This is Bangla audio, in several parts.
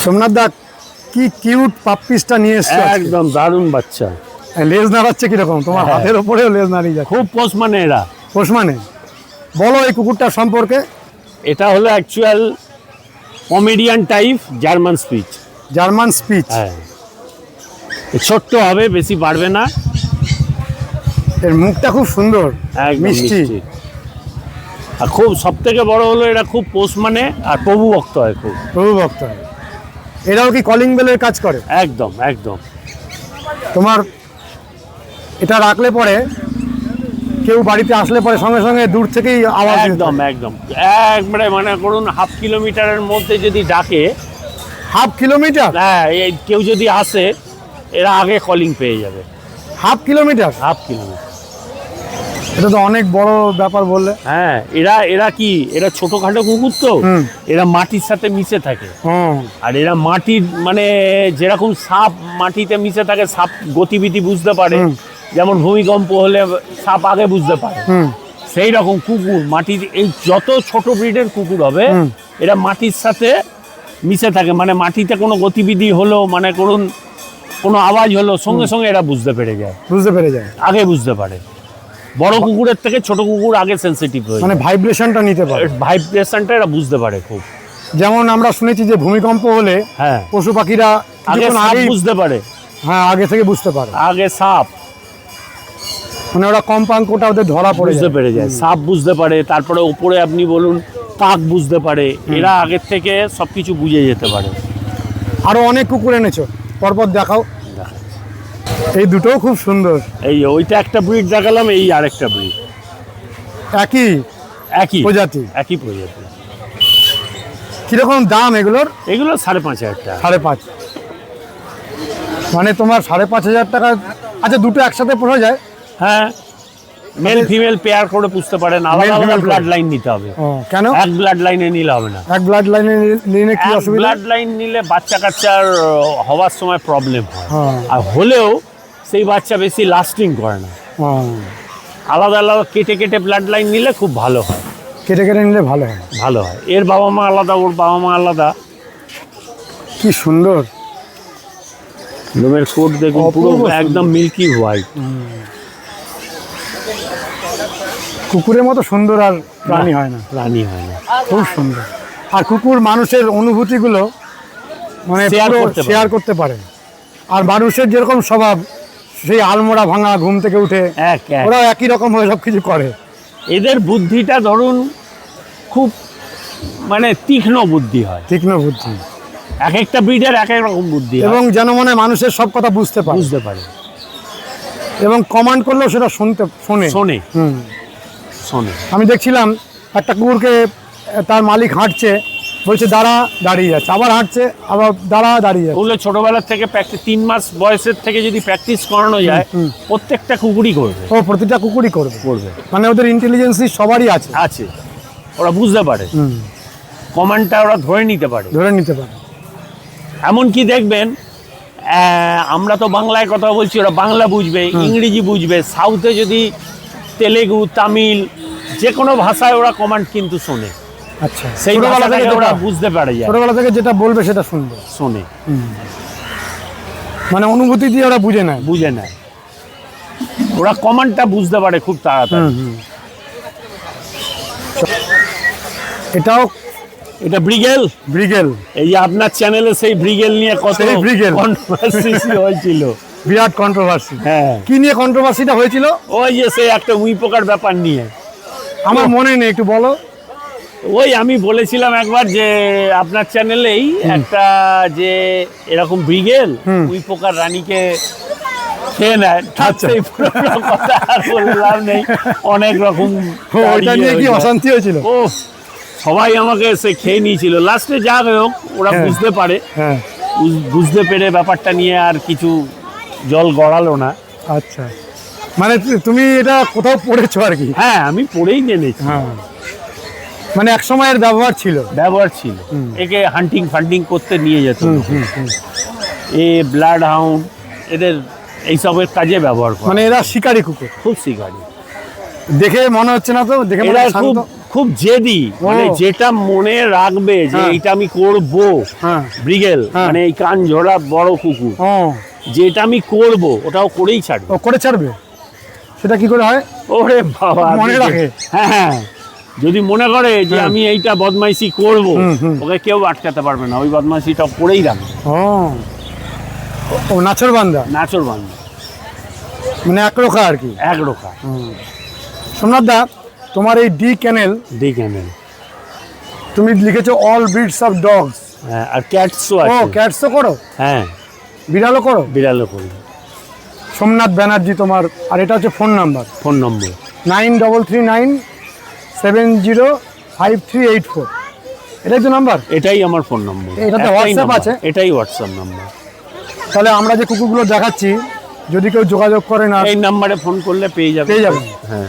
সোমনাথ দা কি কিউট পাপ্পিসটা নিয়ে এসেছো একদম দারুণ বাচ্চা। লেজ নাড়াচ্ছে কিরকম? তোমার হাতের ওপরেও লেজ নাড়িয়ে যাচ্ছে। খুব পোষ মানে এরা। পোষ মানে বলো এই কুকুরটার সম্পর্কে। এটা হলো actual comedian type German speech. German speech. হ্যাঁ, ছোট্ট হবে, বেশি বাড়বে না। এর মুখটা খুব সুন্দর, একদম মিষ্টি। আর খুব সব থেকে বড় হলো এটা খুব পোষ মানে আর প্রভু ভক্ত হয় খুব। প্রভু ভক্ত হয়। এরাও কি কলিং বেলের কাজ করে? একদম একদম। তোমার এটা রাখলে পরে কেউ বাড়িতে আসলে পরে সঙ্গে সঙ্গে দূর থেকেই আওয়াজ একদম একদম একবারে মানে করুন হাফ কিলোমিটারের মধ্যে যদি ডাকে, হাফ কিলোমিটার? হ্যাঁ, এই কেউ যদি আসে এরা আগে কলিং পেয়ে যাবে। Half kilometre? Half kilometre. এটা তো অনেক বড় ব্যাপার বললে। হ্যাঁ, এরা কি এরা ছোটখাটো কুকুর তো, এরা মাটির সাথে মিশে থাকে। আর এরা মাটির মানে যেরকম সাপ মাটিতে মিশে থাকে, সাপ গতিবিধি বুঝতে পারে, যেমন ভূমিকম্প হলে সাপ আগে বুঝতে পারে, সেই রকম কুকুর মাটির এই যত ছোট ব্রিডের কুকুর হবে এরা মাটির সাথে মিশে থাকে। মানে মাটিতে কোনো গতিবিধি হলো, মানে করুন কোনো আওয়াজ হলো, সঙ্গে সঙ্গে এরা বুঝতে পেরে যায়, আগে বুঝতে পারে। বড় কুকুরের থেকে ছোট কুকুর আগে সেনসিটিভ হয়ে, মানে ভাইব্রেশনটা নিতে পারে, ভাইব্রেশনটা এরা বুঝতে পারে খুব। যেমন আমরা শুনেছি যে ভূমিকম্প হলে হ্যাঁ পশু পাখিরা আগে সাপ বুঝতে পারে। হ্যাঁ, আগে থেকে বুঝতে পারে, আগে সাপ মানে ওরা কম্পাঙ্কটা ওদের ধরা পড়ে বুঝতে পেরে যায়, সাপ বুঝতে পারে। তারপরে উপরে আপনি বলুন কাক বুঝতে পারে, এরা আগের থেকে সবকিছু বুঝে যেতে পারে। আরো অনেক কুকুর এনেছো, পরপর দেখাও। এই দুটোও খুব সুন্দর। এই ওইটা একটা ব্রিড দেখালাম, এই আরেকটা ব্রিড। একই প্রজাতি। একই প্রজাতি। কিরকম দাম এগুলোর? এগুলো 5,500 টাকা। 5.5, মানে তোমার 5,500 টাকা। আচ্ছা, দুটো একসাথে পোষা যায়? হ্যাঁ, মেল ফিমেল পেয়ার করে পুষতে পারেন। আলাদা আলাদা ব্লাড লাইন নিতে হবে। কেন? এক ব্লাড লাইনে নিলে হবে না। এক ব্লাড লাইনে নিলে কি অসুবিধা? ব্লাড লাইন নিলে বাচ্চা কাচ্চার হওয়ার সময় প্রবলেম হয়, আর হলেও সেই বাচ্চা বেশি লাস্টিং করে না। আলাদা আলাদা কেটে কেটে ব্লাড লাইন নিলে খুব ভালো হয়। কেটে কেটে নিলে ভালো হয়? ভালো হয়। এর বাবা মা আলাদা, ওর বাবা মা আলাদা। কি সুন্দর লোমের কোট দেখুন, পুরো একদম মিল্কি হোয়াইট। কুকুরের মতো সুন্দর আর প্রাণী হয় না। খুব সুন্দর। আর কুকুর মানুষের অনুভূতিগুলো মানে শেয়ার করতে পারে। আর মানুষের যেরকম স্বভাব, সেই আলমোড়া ভাঙা, ঘুম থেকে উঠে ওরাও একই রকম হয়ে সব কিছু করে। এদের বুদ্ধিটা ধরুন খুব মানে তীক্ষ্ণ বুদ্ধি হয়। তীক্ষ্ণ বুদ্ধি। এক একটা ব্রিডের এক এক রকম বুদ্ধি, এবং যেন মনে মানুষের সব কথা বুঝতে পারে, এবং কমান্ড করলেও সেটা শোনে। আমি দেখছিলাম একটা কুকুরকে, তার মালিক হাঁটছে, বলছে দাঁড়া, দাঁড়িয়ে যাচ্ছে, আবার হাঁটছে, আবার দাঁড়া, দাঁড়িয়ে যাচ্ছে। ওগুলো ছোটবেলার থেকে প্র্যাকটিস, 3 মাস বয়সের থেকে যদি প্র্যাকটিস করানো যায়, প্রত্যেকটা কুকুরই করবে। প্রতিটা কুকুরই করবে। মানে ওদের ইন্টেলিজেন্সি সবারই আছে। ওরা বুঝতে পারে, কমান্ডটা ওরা ধরে নিতে পারে। এমনকি দেখবেন, আমরা তো বাংলায় কথা বলছি, ওরা বাংলা বুঝবে, ইংরেজি বুঝবে। সাউথে যদি তেলেগু, তামিল, যে কোনো ভাষায় ওরা কমান্ড কিন্তু শোনে। আচ্ছা, সেই ছোটবেলা থেকে ওরা বুঝতে পারে, ছোটবেলা থেকে যেটা বলবে সেটা শোনে। মানে অনুভূতি দিয়ে ওরা বুঝে নেয়। ওরা কমান্ডটা বুঝতে পারে খুব তাড়াতাড়ি। এটা ব্রিগেল। এই যে আপনার চ্যানেলে সেই ব্রিগেল নিয়ে কত কন্ট্রোভার্সি হয়েছিল। বিরাট কন্ট্রোভার্সি। হ্যাঁ, কি নিয়ে কন্ট্রোভার্সিটা হয়েছিল? ওই যে সেই একটা উই পোকার ব্যাপার নিয়ে। আমার মনে নেই, একটু বলো। ওই আমি বলেছিলাম একবার যে আপনার চ্যানেলেই একটা, যে এরকম ব্রিগেল উই পোকার রানীকে খেয়ে নেয়। সেই কথা আর বললাম নেই, অনেক রকম কি অশান্তি হয়েছিল। সবাই আমাকে এসে খেয়ে নিয়েছিল। লাস্টে যা হোক, ওরা বুঝতে পারে, বুঝতে পেরে ব্যাপারটা নিয়ে আর কিছু জল গড়ালো না। আচ্ছা, মানে তুমি এটা কোথাও পড়েছো আর কি? হ্যাঁ, আমি পড়েই জেনেছি। মানে এক সময়ের ব্যবহার ছিল। একে হান্টিং ফান্টিং করতে নিয়ে যেত, ব্লাড হাউন্ড, এদের এইসবের কাজে ব্যবহার করে। মানে এরা শিকারী কুকুর, খুব শিকারী। দেখে মনে হচ্ছে না তো, দেখে এরা খুব খুব জেদি, মানে যেটা মনে রাখবে যে এটা আমি করব, ব্রিগেল মানে এই কান ঝোলা বড় কুকুর, যেটা আমি করব ওটাও করেই ছাড়বে। ও করে ছাড়বে, সেটা কি করে হয়? ওরে বাবা, মনে রাখে। হ্যাঁ, যদি মনে করে যে আমি এইটা বদমাইশি করব, ওকে কেউ আটকাতে পারবে না, ওই বদমাইশিটা করেই রাখবে। ও নাচর বান্দা, নাচর বান্দা মানে এক রোখা আর কি, এক রোখা। সোমনাথ দা, তোমার এই ডি ক্যানেল তুমি লিখেছো অল ব্রিডস অফ ডগস, আর ক্যাটসও আছে। ও ক্যাটসও করো? হ্যাঁ। বিড়ালও করো? বিড়ালও করি। সোমনাথ ব্যানার্জি তোমার, আর এটা হচ্ছে ফোন নাম্বার? ফোন নম্বর 9339705384। এটাই তো নাম্বার? এটাই আমার ফোন নম্বর। এটাতে হোয়াটসঅ্যাপ আছে? এটাই হোয়াটসঅ্যাপ নাম্বার। তাহলে আমরা যে কুকুরগুলো দেখাচ্ছি, যদি কেউ যোগাযোগ করে না, এই নাম্বারে ফোন করলে পেয়ে যাবে। হ্যাঁ,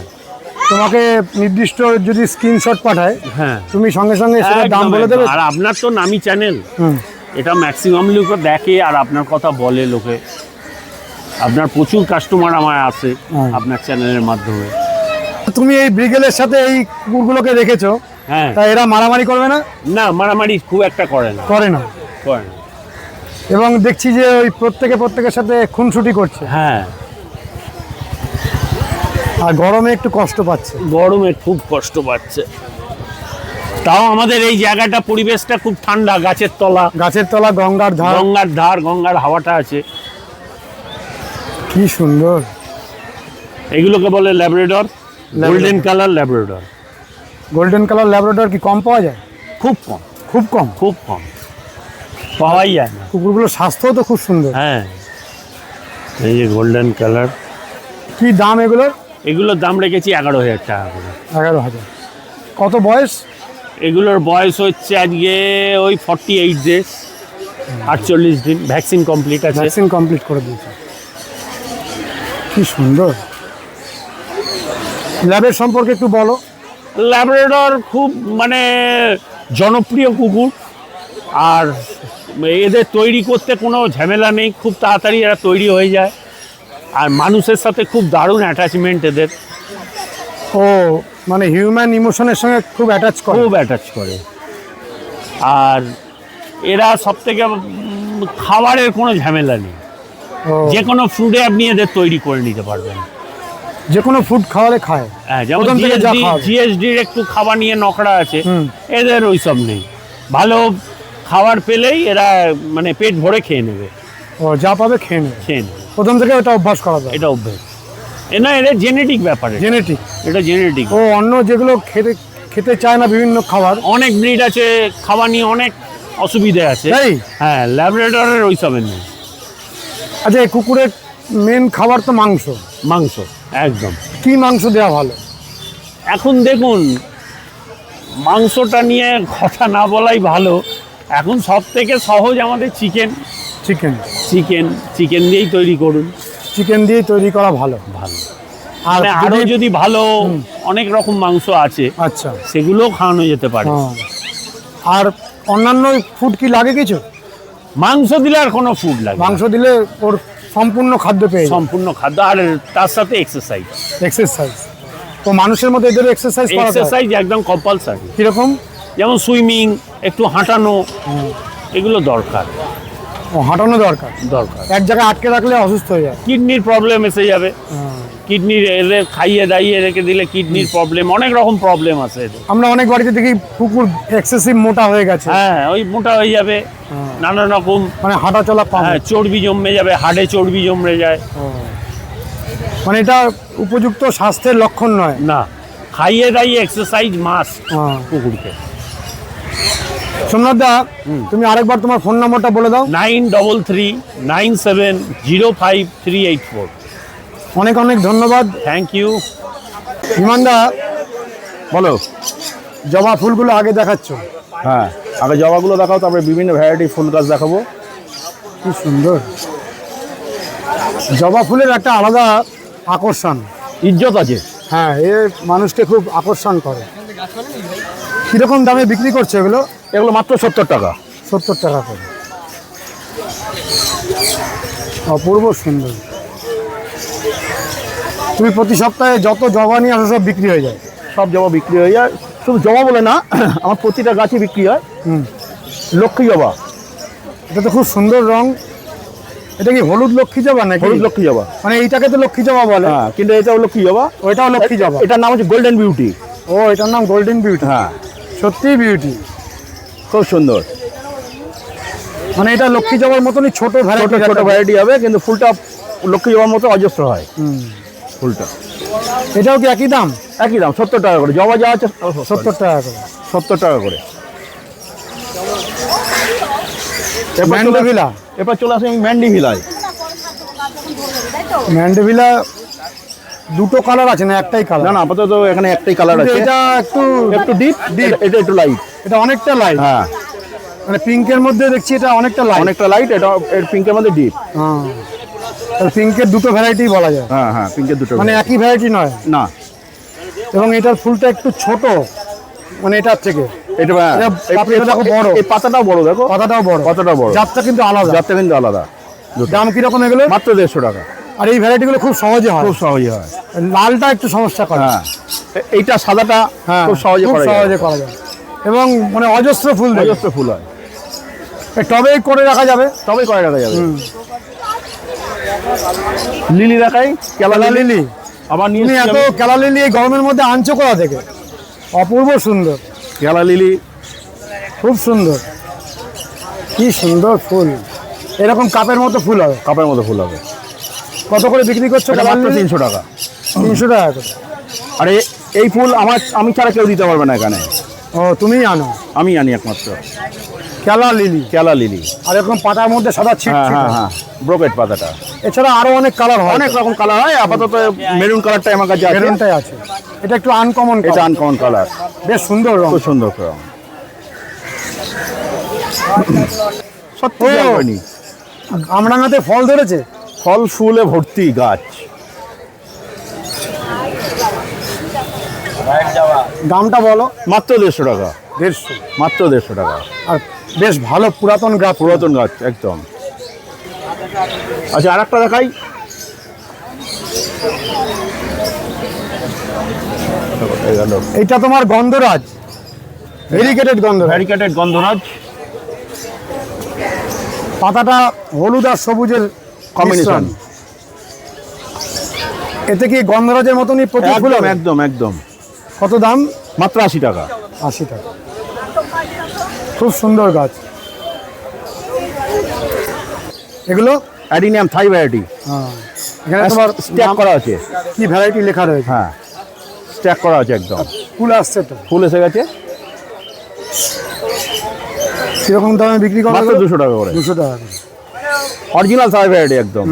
তোমাকে নির্দিষ্ট যদি স্ক্রিনশট পাঠায়, হ্যাঁ, তুমি সঙ্গে সঙ্গে সেটা দাম বলে দেবে। আর আপনার তো নামি চ্যানেল, এটা ম্যাক্সিমাম লোক দেখে আর আপনার কথা বলে লোকে। আপনার প্রচুর কাস্টমার আমার আছে আপনার চ্যানেলের মাধ্যমে। তুমি এই ব্রিগেলের সাথে এই কুকুরগুলোকে রেখেছো, হ্যাঁ, তা এরা মারামারি করবে না? না, মারামারি খুব একটা করে না। করে না? করে না। এবং দেখছি যে ওই প্রত্যেকের সাথে খুনসুটি করছে। হ্যাঁ, আর গরমে একটু কষ্ট পাচ্ছে। গরমে খুব কষ্ট পাচ্ছে, তাও আমাদের এই জায়গাটা পরিবেশটা খুব ঠান্ডা, গাছের তলা, গঙ্গার ধার, গঙ্গার হাওয়াটা আছে। কি সুন্দর। এগুলোকে বলে Labrador, golden colour Labrador. Golden colour Labrador কি কম পাওয়া যায়? খুব কম, খুব কম, খুব কম পাওয়াই যায় না। কুকুরগুলোর স্বাস্থ্যও তো খুব সুন্দর। হ্যাঁ, এই যে গোল্ডেন কালার। কি দাম এগুলোর? এগুলোর দাম রেখেছি 11,000 টাকা করে। 11,000। কত বয়স? এগুলোর বয়স হচ্ছে আজকে ওই 48 ডেজ, 48 দিন। ভ্যাকসিন কমপ্লিট আছে। ভ্যাকসিন কমপ্লিট করে দিয়েছে। কি সুন্দর। ল্যাবের সম্পর্কে একটু বলো। ল্যাব্রাডর খুব মানে জনপ্রিয় কুকুর, আর এদের তৈরি করতে কোনো ঝামেলা নেই, খুব তাড়াতাড়ি এরা তৈরি হয়ে যায়, আর মানুষের সাথে খুব দারুণ অ্যাটাচমেন্ট এদের। ও মানে হিউম্যান ইমোশনের সঙ্গে খুব অ্যাটাচ করে। আর এরা সবথেকে খাবারের কোনো ঝামেলা নেই, যে কোনো ফুডে আপনি এদের তৈরি করে নিতে পারবেন। যে কোনো ফুড খাওয়ালে খায়। হ্যাঁ, যেমন জিএসডির একটু খাবার নিয়ে নকড়া আছে, এদের ওইসব নেই। ভালো খাবার পেলেই এরা মানে পেট ভরে খেয়ে নেবে। ও যা পাবে খেয়ে নেবে। প্রথম থেকে এটা অভ্যাস করা যায়। এটা অভ্যাস, না, এটা জেনেটিক ব্যাপার। এটা জেনেটিক। ও অন্য যেগুলো খেতে চায় না বিভিন্ন খাবার, অনেক ব্রিড আছে খাবার নিয়ে অনেক অসুবিধা আছে। হ্যাঁ, ল্যাব্রাডরের ওইসবের নেই। আচ্ছা, এই কুকুরের মেন খাবার তো মাংস। একদম। কি মাংস দেওয়া ভালো? এখন দেখুন, মাংসটা নিয়ে কথা না বলাই ভালো। এখন সব থেকে সহজ আমাদের চিকেন দিয়েই তৈরি করুন। চিকেন দিয়ে তৈরি করা ভালো। আর আরো যদি ভালো অনেক রকম মাংস আছে, আচ্ছা, সেগুলো খাওয়ানো যেতে পারে। আর অন্যান্য ফুড কি লাগে কিছু? মাংস দিলে আর কোনো ফুড লাগে? মাংস দিলে ওর সম্পূর্ণ খাদ্য পেয়ে, সম্পূর্ণ খাদ্য, আর তার সাথে এক্সারসাইজ। তো মানুষের মধ্যে এদের এক্সারসাইজ একদম কম্পালসারি। কিরকম? যেমন সুইমিং, একটু হাঁটানো, এগুলো দরকার। হাঁটানো দরকার। এক জায়গায় আটকে রাখলে অসুস্থ হয়ে যায়, কিডনির প্রবলেম এসে যাবে। কিডনির এদের খাইয়ে দাইয়ে রেখে দিলে কিডনির প্রবলেম, অনেক রকম প্রবলেম আছে। আমরা অনেক বাড়িতে দেখি কুকুর এক্সেসিভ মোটা হয়ে গেছে। হ্যাঁ, ওই মোটা হয়ে যাবে, নানা রকম মানে হাঁটা চলা কম, চর্বি জমে যাবে, হাড়ে চর্বি জমে যায়। মানে এটা উপযুক্ত স্বাস্থ্যের লক্ষণ নয়। না, খাইয়ে দাইয়ে এক্সারসাইজ মাস্ট কুকুরকে। সোমনাথ দা, তুমি আরেকবার তোমার ফোন নাম্বারটা বলে দাও। 9339705384। অনেক ধন্যবাদ। Thank you. বিমান দা, বলো। জবা ফুলগুলো আগে দেখাচ্ছ? হ্যাঁ, আগে জবাগুলো দেখাও, তারপরে বিভিন্ন ভ্যারাইটি ফুল গাছ দেখাবো। কি সুন্দর। জবা ফুলের একটা আলাদা আকর্ষণ, ইজ্জত আছে। হ্যাঁ, এ মানুষকে খুব আকর্ষণ করে। কিরকম দামে বিক্রি করছে এগুলো? এগুলো মাত্র 70 টাকা। 70 টাকা করে। অপূর্ব সুন্দর। তুমি প্রতি সপ্তাহে যত জবা নিয়ে আসো সব বিক্রি হয়ে যায়? সব জবা বিক্রি হয়ে যায়, শুধু জবা বলে না, আমার প্রতিটা গাছই বিক্রি হয়। লক্ষ্মী জবা, এটা তো খুব সুন্দর রং। এটা কি হলুদ লক্ষ্মী জবা নাকি? হলুদ লক্ষ্মী জবা, মানে এইটাকে তো লক্ষ্মী জবা বলে। হ্যাঁ, কিন্তু এটাও লক্ষ্মী জবা। ওইটাও লক্ষ্মী জবা। এটার নাম হচ্ছে গোল্ডেন বিউটি। ও, এটার নাম গোল্ডেন বিউটি। হ্যাঁ, সত্যিই বিউটি, খুব সুন্দর। মানে এটা লক্ষ্মী জবার মতনই ছোট ভ্যারাইটি। ছোট ভ্যারাইটি হবে, কিন্তু ফুলটা লক্ষ্মী জবার মতো অজস্র হয় ফুলটা। এটাও কি একই দাম? একই দাম, 70 টাকা করে। জবা যা আছে 70 টাকা করে। 70 টাকা করে। ম্যান্ডেভিলা। এবার চলে আসে আমি ম্যান্ডেভিলায়। ম্যান্ডেভিলা দুটো কালার আছে না একটাই কালার? না না, আপাতত এখানে একটাই কালার আছে। এটা একটু একটু ডিপ, এটা একটু লাইট। এটা অনেকটা লাইট। হ্যাঁ, মানে পিঙ্কের মধ্যে দেখছি এটা অনেকটা লাইট। অনেকটা লাইট। এটা এর পিঙ্কের মধ্যে ডিপ। হ্যাঁ, পিঙ্কের দুটো ভ্যারাইটি বলা যায়। হ্যাঁ হ্যাঁ, পিঙ্কের দুটো মানে একই ভ্যারাইটি নয় না। এবং এটার ফুলটা একটু ছোট, মানে এটার থেকে এটা পাতাটা খুব বড়। এই পাতাটাও বড়, দেখো পাতাটাও বড়। পাতাটাও বড়। জাতটা কিন্তু আলাদা। জাতটা কিন্তু আলাদা। দাম কিরকম এগুলো? মাত্র 150 টাকা। আর এই ভ্যারাইটিগুলো খুব সহজে হয়। খুব সহজে হয়। লালটা একটু সমস্যা করে। হ্যাঁ, এইটা সাদাটা খুব সহজে করা যায় এবং মানে অজস্র ফুল দেয়। অজস্র ফুল হয়। টবে করে রাখা যাবে। তবেই করে রাখা যাবে। লিলি দেখাই, কেলা লিলি। আবার নিয়ে তুমি এত কেলা লিলি এই গরমের মধ্যে আনছো কোথা থেকে? অপূর্ব সুন্দর কেলা লিলি, খুব সুন্দর, কি সুন্দর ফুল। এরকম কাপের মতো ফুল হবে। কাপের মতো ফুল হবে। কত করে বিক্রি করছো? মাত্র 300 টাকা। 300 টাকা করে। আর এই ফুল আমি ছাড়া কেউ দিতে পারবে না এখানে। ও, তুমিই আনো? আমি আনি একমাত্র। কেলা লিলি। কেলা লিলি। আর এরকম পাতার মধ্যে সাদা ছিট হ্যাঁ ছিট। হ্যাঁ হ্যাঁ, ব্রোকেট পাতাটা। এছাড়া আরো অনেক কালার হয়। অনেক রকম কালার হয়। আপাতত মেরুন কালারটাই আমার কাছে আছে। মেরুনটাই আছে। এটা একটু আনকমন। এটা আনকমন কালার, বেশ সুন্দর রং। খুব সুন্দর রং। সত্যি হয়নি। আমরাঙাতে ফল ধরেছে? ফল ফুলে ভর্তি গাছ। দামটা বলো। মাত্র 150 টাকা। 150? মাত্র 150 টাকা। আর বেশ ভালো পুরাতন গাছ। পুরাতন গাছ একদম। আচ্ছা, আর একটা দেখাই। এইটা তোমার গন্ধরাজ, ভেরিকেটেড গন্ধরাজ। ভ্যারিকেটেড গন্ধরাজ। পাতাটা হলুদ আর সবুজের কম্বিনেশন। এতে কি গন্ধরাজের মতনই প্রচুর ফুল হবে? একদম একদম। কত দাম? মাত্র 80 টাকা। 80 টাকা। খুব সুন্দর গাছ এগুলো। অ্যাডিনিয়াম থাই ভ্যারাইটি। এখানে তোমার স্ট্যাক করা আছে। কি ভ্যারাইটি লেখা রয়েছে? হ্যাঁ, স্ট্যাক করা আছে একদম। ফুল আসছে তো? ফুল এসে গেছে। কিরকম দামে বিক্রি করা? মাত্র 200 টাকা করে। 200 টাকা করে। অরিজিনাল থাই ভ্যারাইটি একদম।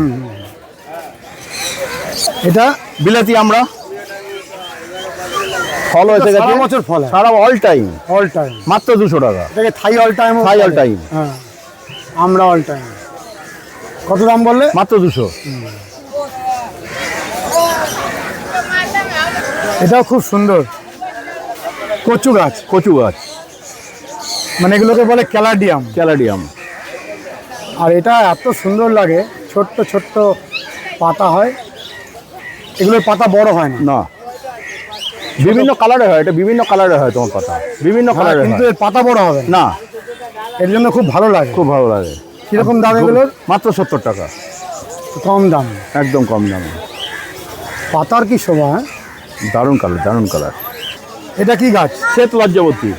এটা বিলাতি আমরা। ফল এসে গেছে। সারা বছর ফল হয়? সারা অল টাইম। All time. মাত্র 200 টাকা। এটাকে থাই অল টাইম। থাই অল টাইম। হ্যাঁ, আমরা অল টাইম। কত দাম বললে? মাত্র 200। এটাও খুব সুন্দর কচু গাছ। কচু গাছ, মানে এগুলোকে বলে ক্যালাডিয়াম। ক্যালাডিয়াম। আর এটা এত সুন্দর লাগে, ছোট্ট ছোট্ট পাতা হয়। এগুলোর পাতা বড় হয় না। না, বিভিন্ন কালারে হয়। এটা বিভিন্ন কালারে হয় তোমার পাতা, বিভিন্ন কালারে। কিন্তু এর পাতা বড় হবে না। না, এর জন্য খুব ভালো লাগে। খুব ভালো লাগে। কিরকম দাম এগুলোর? মাত্র 70 টাকা। কম দাম, একদম কম দামে। পাতার কি শোভা। হ্যাঁ, দারুণ কালার, দারুণ কালার। এটা কি গাছ? শ্বেত লজ্জাবতী।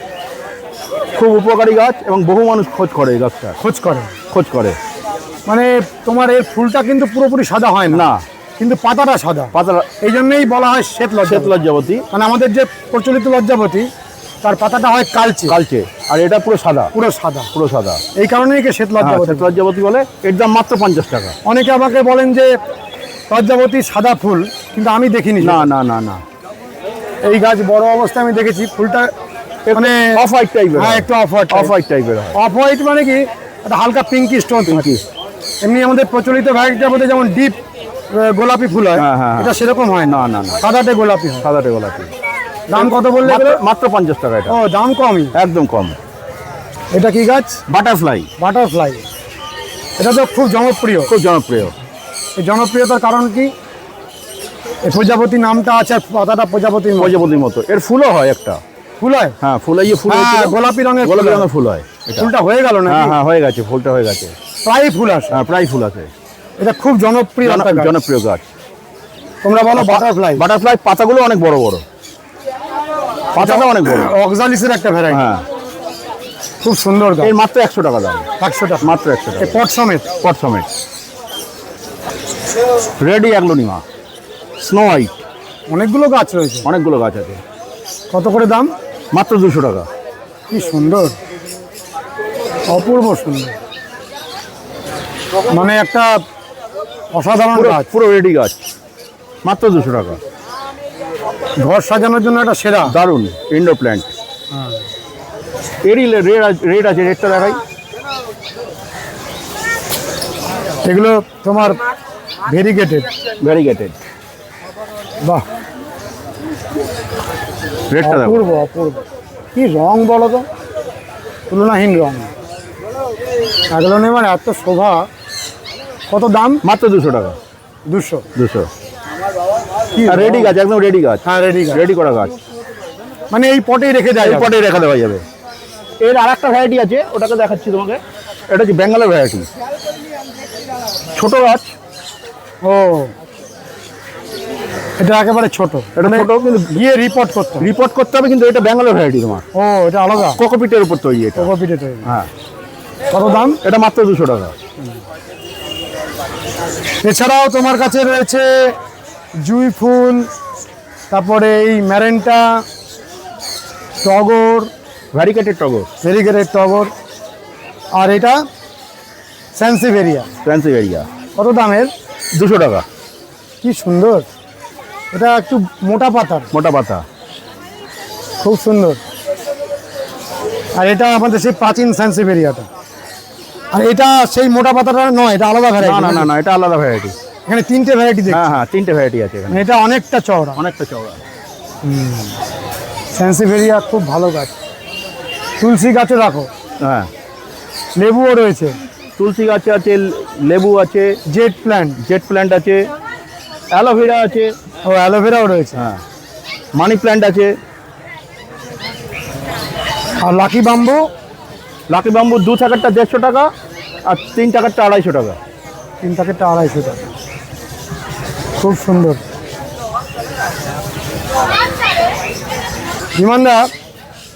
খুব উপকারী গাছ এবং বহু মানুষ খোঁজ করে এই গাছটা। খোঁজ করে। মানে তোমার এর ফুলটা কিন্তু পুরোপুরি সাদা হয় না, কিন্তু পাতাটা সাদা। পাতা এই জন্যই বলা হয় শ্বেত লজ্জাবতী। মানে আমাদের যে প্রচলিত লজ্জাবতী, তার পাতাটা হয় কালচে, আর এটা পুরো সাদা। পুরো সাদা। এই কারণেই কি শ্বেত লজ্জাবতী বলে। এর দাম মাত্র 50 টাকা। অনেকে আমাকে বলেন যে লজ্জাবতী সাদা ফুল, কিন্তু আমি দেখিনি। না না না না, এই গাছ বড় অবস্থায় আমি দেখেছি। ফুলটা মানে অফ হোয়াইট টাইপের। হ্যাঁ, একটু অফ হোয়াইট টাইপের হয়। অফ হোয়াইট মানে কি একটা হালকা পিঙ্কি স্টোন। এমনি আমাদের প্রচলিত ভ্যারাইটির মধ্যে যেমন ডিপ গোলাপি ফুল হয়, এটা সেরকম হয় না। না না, সাদাটে গোলাপি হয়। সাদাটে গোলাপি। দাম কত বললে? মাত্র 50 টাকা। এটা ও, দাম কমই, একদম কম। এটা কি গাছ? বাটারফ্লাই। এটা তো খুব জনপ্রিয়। এই জনপ্রিয়তার কারণ কি? এই প্রজাপতি নামটা আছে, আর পাতাটা প্রজাপতির মতো। এর ফুলও হয় একটা। ফুল হয়? হ্যাঁ ফুল এই যে ফুল হ্যাঁ, হয়েছিল, গোলাপি রঙের গোলাপি ফুল রঙের ফুল হয় এটা। ফুলটা হয়ে গেল না? হ্যাঁ হ্যাঁ হয়ে গেছে, ফুলটা হয়ে গেছে, প্রায় ফুল আসে। হ্যাঁ প্রায় ফুল আছে। এটা খুব জনপ্রিয় একটা গাছ। জনপ্রিয় গাছ। তোমরা বলো বাটারফ্লাই। বাটারফ্লাই পাতাগুলো অনেক বড় বড়, পাতাটা অনেক বড়। অক্সালিসের একটা ভ্যারাইটি, হ্যাঁ খুব সুন্দর গাছ। এর মাত্র 100 টাকা দাম, 100 টাকা মাত্র 100 টাকা। পট সমেত। পট সমেত। রেডি অ্যাগ্লোনিমা, স্নো হোয়াইট, অনেকগুলো গাছ রয়েছে। অনেকগুলো গাছ আছে। কত করে দাম? মাত্র 200 টাকা। কি সুন্দর, অপূর্ব সুন্দর, মানে একটা অসাধারণ গাছ। পুরো রেডি গাছ, মাত্র 200 টাকা। ঘর সাজানোর জন্য এটা সেরা। দারুণ ইনডোর প্ল্যান্ট। এরই রেড আছে, রেডটা দেখাই। এগুলো তোমার ভেরিগেটেড। ভ্যারিগেটেড, বাহ, রেডটা দেখো। অপূর্ব অপূর্ব। কি রং বলো তো, তুলনাহীন রং। এগুলো নেই মানে এত শোভা। কত দাম? মাত্র 200 টাকা। 200। 200। কি রেডি গাছ, একদম রেডি গাছ। হ্যাঁ রেডি গাছ, রেডি করা গাছ, মানে এই পটেই রেখে দেয়। এই পটেই রেখে দেওয়া যাবে। এর আর একটা ভ্যারাইটি আছে, ওটাকে দেখাচ্ছি তোমাকে। এটা হচ্ছে বেঙ্গলের ভ্যারাইটি, ছোট গাছ। ও, এটা একেবারে ছোট। এটা ছোট, কিন্তু গিয়ে রিপোর্ট করতে হবে। রিপোর্ট করতে হবে, কিন্তু এটা বেঙ্গলের ভ্যারাইটি তোমার। ও, এটা আলাদা, কোকোপিটের উপর তৈরি এটা। কোকোপিটে তৈরি। হ্যাঁ, কত দাম? এটা মাত্র 200 টাকা। এছাড়াও তোমার কাছে রয়েছে জুঁই ফুল, তারপরে এই ম্যারেন্টা, টগর, ভ্যারিগেটেড টগর, ভেরিগেটেড টগর, আর এটা স্যান্সিভেরিয়া। ফ্রান্সিভেরিয়া। কত দামের? 200 টাকা। কি সুন্দর, এটা একটু মোটা পাতার, মোটা পাতা, খুব সুন্দর। আর এটা আমাদের সেই প্রাচীন স্যান্সিভেরিয়াটা। আর এটা সেই মোটা পাতাটা নয়, এটা আলাদা না ভ্যারাইটি। না না না, এটা আলাদা ভ্যারাইটি। এখানে 3টে ভ্যারাইটি দেখি। হ্যাঁ হ্যাঁ, 3টে ভ্যারাইটি আছে এখানে, এটা অনেকটা চওড়া। অনেকটা চওড়া। স্যান্সিভেরিয়া খুব ভালো গাছ। তুলসী গাছও রাখো, হ্যাঁ, লেবুও রয়েছে, তুলসী গাছ আছে, লেবু আছে, জেট প্ল্যান্ট, জেট প্ল্যান্ট আছে, অ্যালোভেরা আছে, ও অ্যালোভেরাও রয়েছে, হ্যাঁ, মানি প্ল্যান্ট আছে। আর লাকি বাম্বু। লাকি বাম্বু 2 টাকারটা 150 টাকা, আর 3 টাকারটা 250 টাকা। 3 টাকারটা 250 টাকা, খুব সুন্দর। বিমানদা,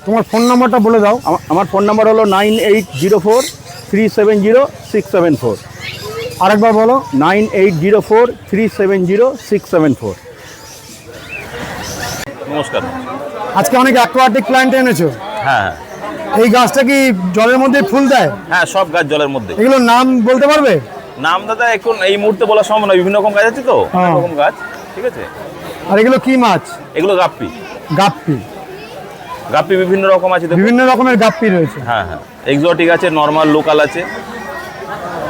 তোমার ফোন নাম্বারটা বলে দাও। আমার ফোন নাম্বার হলো 9804370674। আরেকবার বলো। 9804370674। নমস্কার। আজকে অনেক অ্যাকোয়াটিক প্ল্যান্ট এনেছো। হ্যাঁ এই গাছটা কি জলের মধ্যে ফুল দেয়? হ্যাঁ, সব গাছ জলের মধ্যে। এগুলোর নাম বলতে পারবে? নাম দাদা এখন এই মুহূর্তে বলা সম্ভব না, বিভিন্ন রকম গাছ আছে তো, হ্যাঁ। অনেক রকম গাছ। ঠিক আছে, আর এগুলো কি মাছ? এগুলো গাপ্পি। গাপ্পি, গাপ্পি বিভিন্ন রকম আছে দেখুন। বিভিন্ন রকমের গাপ্পি রয়েছে। হ্যাঁ হ্যাঁ, এক্সোটিক আছে, নর্মাল লোকাল আছে।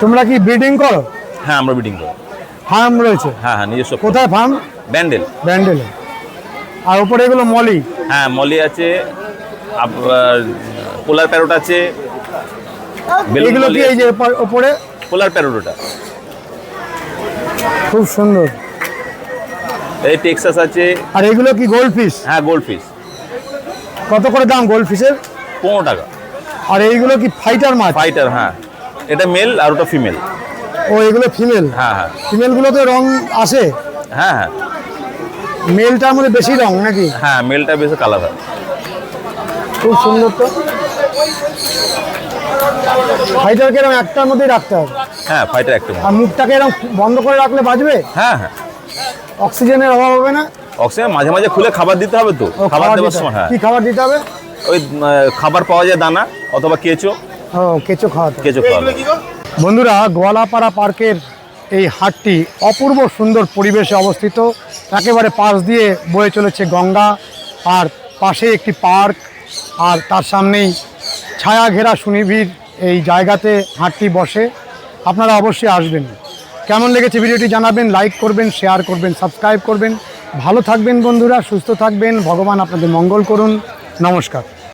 তোমরা কি ব্রিডিং করো? হ্যাঁ, আমরা ব্রিডিং করি। ফার্ম রয়েছে? হ্যাঁ হ্যাঁ, নিজস্ব। কোথায় ফার্ম? ব্যান্ডেল। ব্যান্ডেলে। আর উপরে এগুলো মলি? হ্যাঁ, মলি আছে, পোলার প্যারোট আছে। এগুলো কি এই যে উপরে? পোলার প্যারোটটা খুব সুন্দর। এই টেক্সাস আছে। আর এগুলো কি গোল্ড ফিশ? হ্যাঁ, গোল্ড ফিশ। কত করে দাম গোল্ড ফিশের? 15 টাকা। আর এইগুলো কি ফাইটার মাছ? ফাইটার, হ্যাঁ, এটা মেল আর ওটা ফিমেল। ও, এগুলো ফিমেল? হ্যাঁ হ্যাঁ ফিমেলগুলোতে রং আসে? হ্যাঁ হ্যাঁ মেলটার মধ্যে বেশি রং নাকি? হ্যাঁ, মেলটা বেশি কালার হয়। খুব সুন্দর তো। ফাইটারকে এরকম একটার মধ্যেই রাখতে হবে। হ্যাঁ, ফাইটার একটা। আর মুখটাকে এরকম বন্ধ করে রাখলে বাঁচবে? হ্যাঁ হ্যাঁ, অক্সিজেনের অভাব হবে না? অক্সিজেন মাঝে মাঝে খুলে খাবার দিতে হবে তো। ও, খাবার দেওয়ার দিতে সময়, হবে। হ্যাঁ, কি খাবার দিতে হবে? ওই খাবার পাওয়া যায় দানা অথবা কেঁচো। ও, কেঁচো খাওয়াতে হবে। কেঁচো খাওয়া। বন্ধুরা, গোয়ালাপাড়া পার্কের এই হাটটি অপূর্ব সুন্দর পরিবেশে অবস্থিত। একেবারে পাশ দিয়ে বয়ে চলেছে গঙ্গা, আর পাশে একটি পার্ক, আর তার সামনেই ছায়া ঘেরা সুনিবিড় এই জায়গাতে হাটটি বসে। আপনারা অবশ্যই আসবেন। কেমন লেগেছে ভিডিওটি জানাবেন, লাইক করবেন, শেয়ার করবেন, সাবস্ক্রাইব করবেন। ভালো থাকবেন বন্ধুরা, সুস্থ থাকবেন, ভগবান আপনাদের মঙ্গল করুন। নমস্কার।